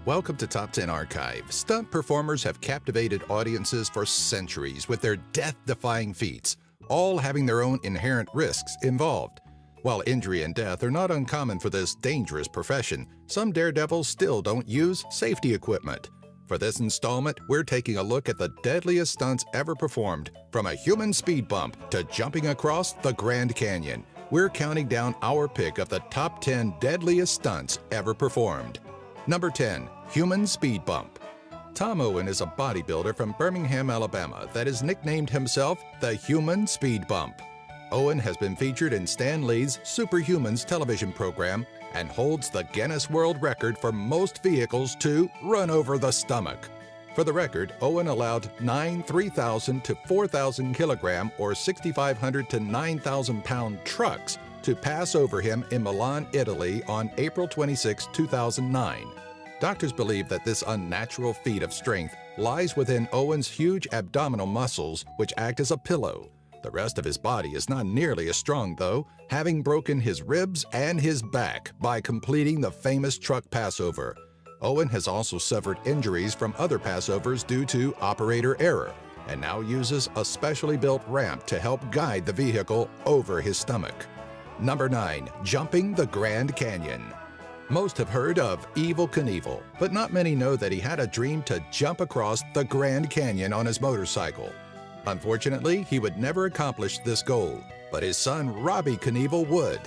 Welcome to Top 10 Archive. Stunt performers have captivated audiences for centuries with their death-defying feats, all having their own inherent risks involved. While injury and death are not uncommon for this dangerous profession, some daredevils still don't use safety equipment. For this installment, we're taking a look at the deadliest stunts ever performed, from a human speed bump to jumping across the Grand Canyon. We're counting down our pick of the top 10 deadliest stunts ever performed. Number 10. Human Speed Bump. Tom Owen is a bodybuilder from Birmingham, Alabama that has nicknamed himself the Human Speed Bump. Owen has been featured in Stan Lee's Superhumans television program and holds the Guinness World Record for most vehicles to run over the stomach. For the record, Owen allowed 9 3,000 to 4,000 kilogram or 6,500 to 9,000 pound trucks to pass over him in Milan, Italy on April 26, 2009. Doctors believe that this unnatural feat of strength lies within Owen's huge abdominal muscles, which act as a pillow. The rest of his body is not nearly as strong, though, having broken his ribs and his back by completing the famous truck passover. Owen has also suffered injuries from other passovers due to operator error, and now uses a specially built ramp to help guide the vehicle over his stomach. Number 9. Jumping the Grand Canyon. Most have heard of Evel Knievel, but not many know that he had a dream to jump across the Grand Canyon on his motorcycle. Unfortunately, he would never accomplish this goal, but his son Robbie Knievel would.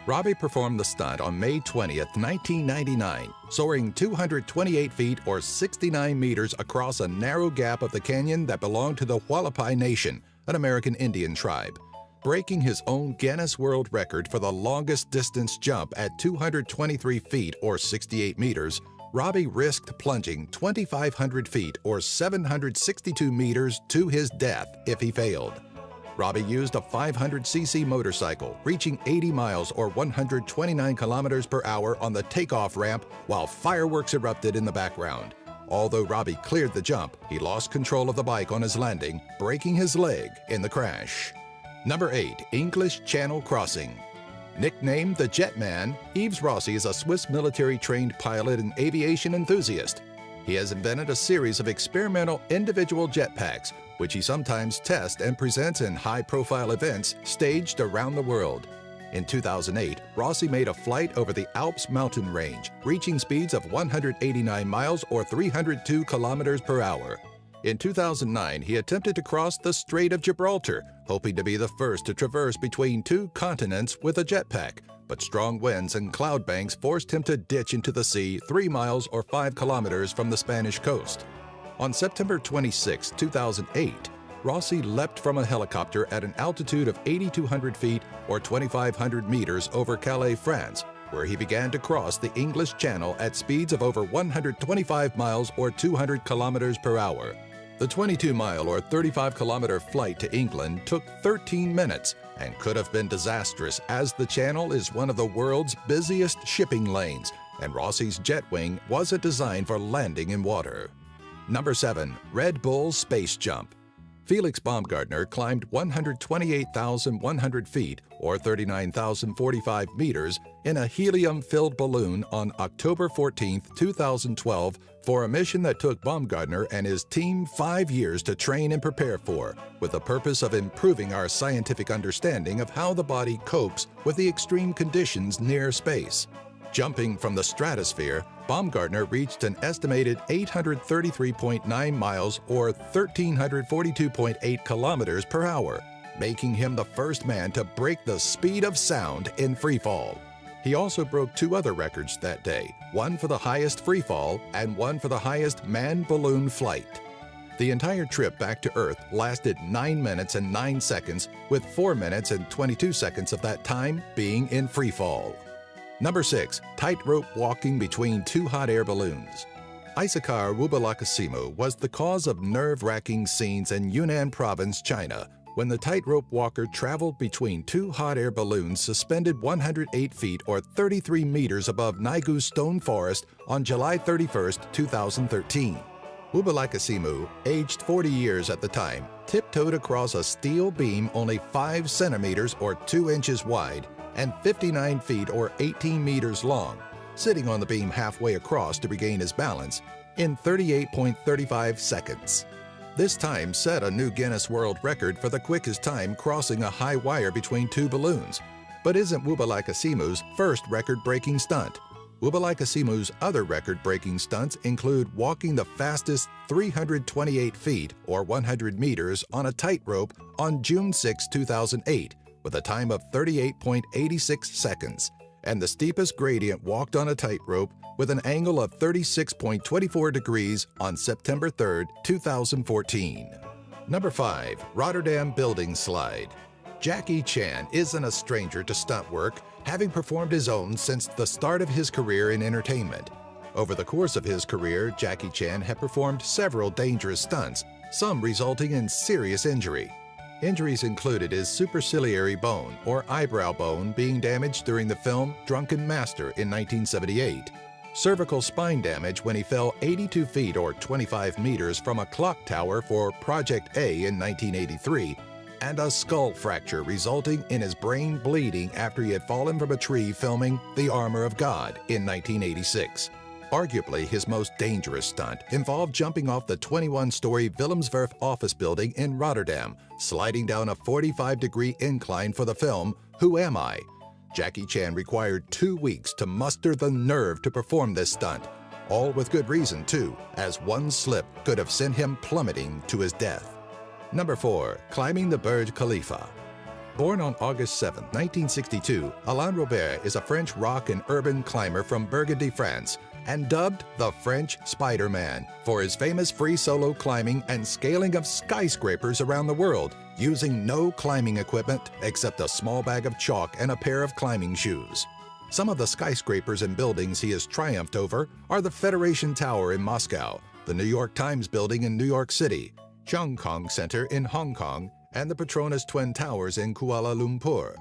Robbie performed the stunt on May 20, 1999, soaring 228 feet or 69 meters across a narrow gap of the canyon that belonged to the Hualapai Nation, an American Indian tribe. Breaking his own Guinness World Record for the longest distance jump at 223 feet or 68 meters, Robbie risked plunging 2,500 feet or 762 meters to his death if he failed. Robbie used a 500cc motorcycle, reaching 80 miles or 129 kilometers per hour on the takeoff ramp while fireworks erupted in the background. Although Robbie cleared the jump, he lost control of the bike on his landing, breaking his leg in the crash. Number 8. English Channel Crossing. Nicknamed the Jetman, Yves Rossi is a Swiss military-trained pilot and aviation enthusiast. He has invented a series of experimental individual jetpacks, which he sometimes tests and presents in high-profile events staged around the world. In 2008, Rossi made a flight over the Alps mountain range, reaching speeds of 189 miles or 302 kilometers per hour. In 2009, he attempted to cross the Strait of Gibraltar, hoping to be the first to traverse between two continents with a jetpack, but strong winds and cloud banks forced him to ditch into the sea 3 miles or 5 kilometers from the Spanish coast. On September 26, 2008, Rossi leapt from a helicopter at an altitude of 8,200 feet or 2,500 meters over Calais, France, where he began to cross the English Channel at speeds of over 125 miles or 200 kilometers per hour. The 22-mile or 35-kilometer flight to England took 13 minutes and could have been disastrous, as the channel is one of the world's busiest shipping lanes, and Rossi's jet wing wasn't designed for landing in water. Number 7. Red Bull Space Jump. Felix Baumgartner climbed 128,100 feet or 39,045 meters in a helium-filled balloon on October 14, 2012 for a mission that took Baumgartner and his team 5 years to train and prepare for, with the purpose of improving our scientific understanding of how the body copes with the extreme conditions near space. Jumping from the stratosphere, Baumgartner reached an estimated 833.9 miles or 1,342.8 kilometers per hour, making him the first man to break the speed of sound in freefall. He also broke 2 other records that day, one for the highest freefall and one for the highest manned balloon flight. The entire trip back to Earth lasted 9 minutes and 9 seconds, with 4 minutes and 22 seconds of that time being in freefall. Number 6. Tightrope walking between 2 hot air balloons. Issachar Wubulakasimu was the cause of nerve-wracking scenes in Yunnan Province, China, when the tightrope walker traveled between 2 hot air balloons suspended 108 feet or 33 meters above Naigu Stone Forest on July 31, 2013. Wubulakasimu, aged 40 years at the time, tiptoed across a steel beam only 5 centimeters or 2 inches wide and 59 feet or 18 meters long. sitting on the beam halfway across to regain his balance, in 38.35 seconds. This time set a new Guinness World Record for the quickest time crossing a high wire between two balloons, but isn't Wubalaikasimu's first record-breaking stunt. Wubalaikasimu's other record-breaking stunts include walking the fastest 328 feet or 100 meters on a tightrope on June 6, 2008, with a time of 38.86 seconds, and the steepest gradient walked on a tightrope with an angle of 36.24 degrees on September 3, 2014. Number 5. Rotterdam Building Slide. Jackie Chan isn't a stranger to stunt work, having performed his own since the start of his career in entertainment. Over the course of his career, Jackie Chan had performed several dangerous stunts, some resulting in serious injury. Injuries included his superciliary bone or eyebrow bone being damaged during the film Drunken Master in 1978, cervical spine damage when he fell 82 feet or 25 meters from a clock tower for Project A in 1983, and a skull fracture resulting in his brain bleeding after he had fallen from a tree filming The Armor of God in 1986. Arguably his most dangerous stunt involved jumping off the 21-story Willemswerf office building in Rotterdam, sliding down a 45-degree incline for the film Who Am I? Jackie Chan required 2 weeks to muster the nerve to perform this stunt, all with good reason too, as one slip could have sent him plummeting to his death. Number 4. Climbing the Burj Khalifa. Born on August 7, 1962, Alain Robert is a French rock and urban climber from Burgundy, France, and dubbed the French Spider-Man for his famous free solo climbing and scaling of skyscrapers around the world, using no climbing equipment except a small bag of chalk and a pair of climbing shoes. Some of the skyscrapers and buildings he has triumphed over are the Federation Tower in Moscow, the New York Times building in New York City, Cheung Kong Center in Hong Kong, and the Petronas Twin Towers in Kuala Lumpur.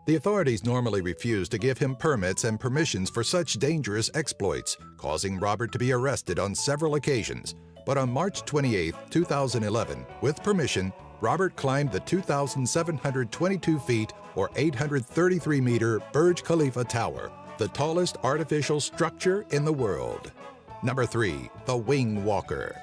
The authorities normally refuse to give him permits and permissions for such dangerous exploits, causing Robert to be arrested on several occasions. But on March 28, 2011, with permission, Robert climbed the 2,722 feet or 833-meter Burj Khalifa Tower, the tallest artificial structure in the world. Number 3. The Wing Walker.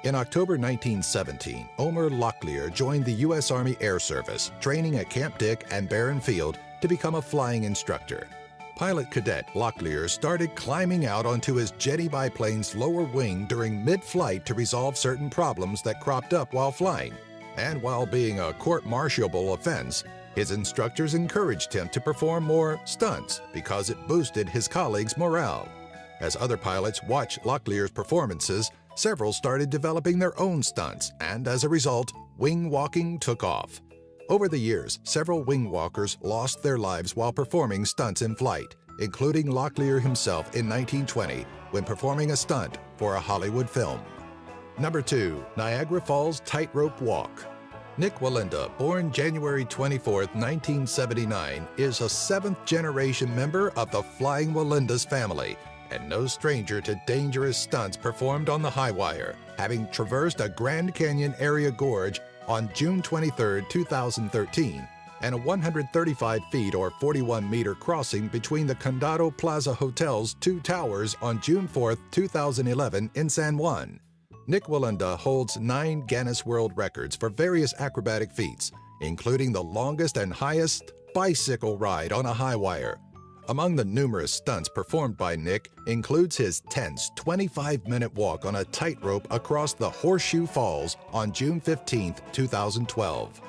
In October 1917, Omer Locklear joined the U.S. Army Air Service, training at Camp Dick and Barron Field to become a flying instructor. Pilot cadet Locklear started climbing out onto his Jetty biplane's lower wing during mid-flight to resolve certain problems that cropped up while flying. And while being a court-martialable offense, his instructors encouraged him to perform more stunts because it boosted his colleagues' morale. As other pilots watched Locklear's performances, several started developing their own stunts, and as a result, wing walking took off. Over the years, several wing walkers lost their lives while performing stunts in flight, including Locklear himself in 1920 when performing a stunt for a Hollywood film. Number 2. Niagara Falls Tightrope Walk. Nik Wallenda, born January 24, 1979, is a seventh-generation member of the Flying Wallendas family, and no stranger to dangerous stunts performed on the high wire, having traversed a Grand Canyon area gorge on June 23, 2013, and a 135 feet or 41-meter crossing between the Condado Plaza Hotel's two towers on June 4, 2011 in San Juan. Nik Wallenda holds 9 Guinness World Records for various acrobatic feats, including the longest and highest bicycle ride on a high wire. Among the numerous stunts performed by Nik includes his tense 25-minute walk on a tightrope across the Horseshoe Falls on June 15, 2012.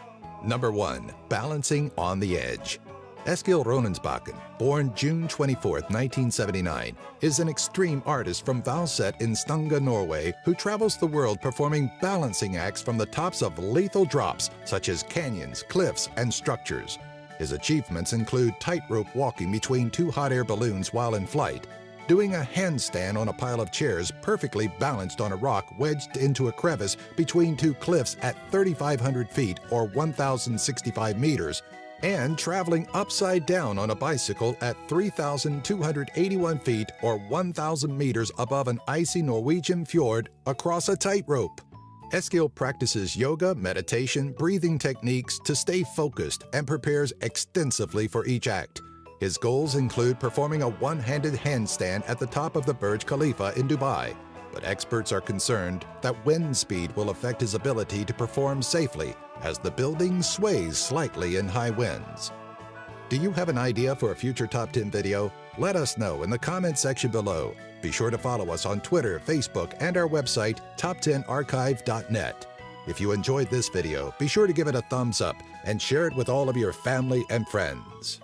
Number 1. Balancing on the Edge. Eskil Ronensbakken, born June 24, 1979, is an extreme artist from Valset in Stavanger, Norway, who travels the world performing balancing acts from the tops of lethal drops such as canyons, cliffs, and structures. His achievements include tightrope walking between 2 hot air balloons while in flight, doing a handstand on a pile of chairs perfectly balanced on a rock wedged into a crevice between 2 cliffs at 3,500 feet or 1,065 meters, and traveling upside down on a bicycle at 3,281 feet or 1,000 meters above an icy Norwegian fjord across a tightrope. Eskil practices yoga, meditation, breathing techniques to stay focused and prepares extensively for each act. His goals include performing a one-handed handstand at the top of the Burj Khalifa in Dubai, but experts are concerned that wind speed will affect his ability to perform safely as the building sways slightly in high winds. Do you have an idea for a future Top 10 video? Let us know in the comment section below. Be sure to follow us on Twitter, Facebook, and our website, top10archive.net. If you enjoyed this video, be sure to give it a thumbs up and share it with all of your family and friends.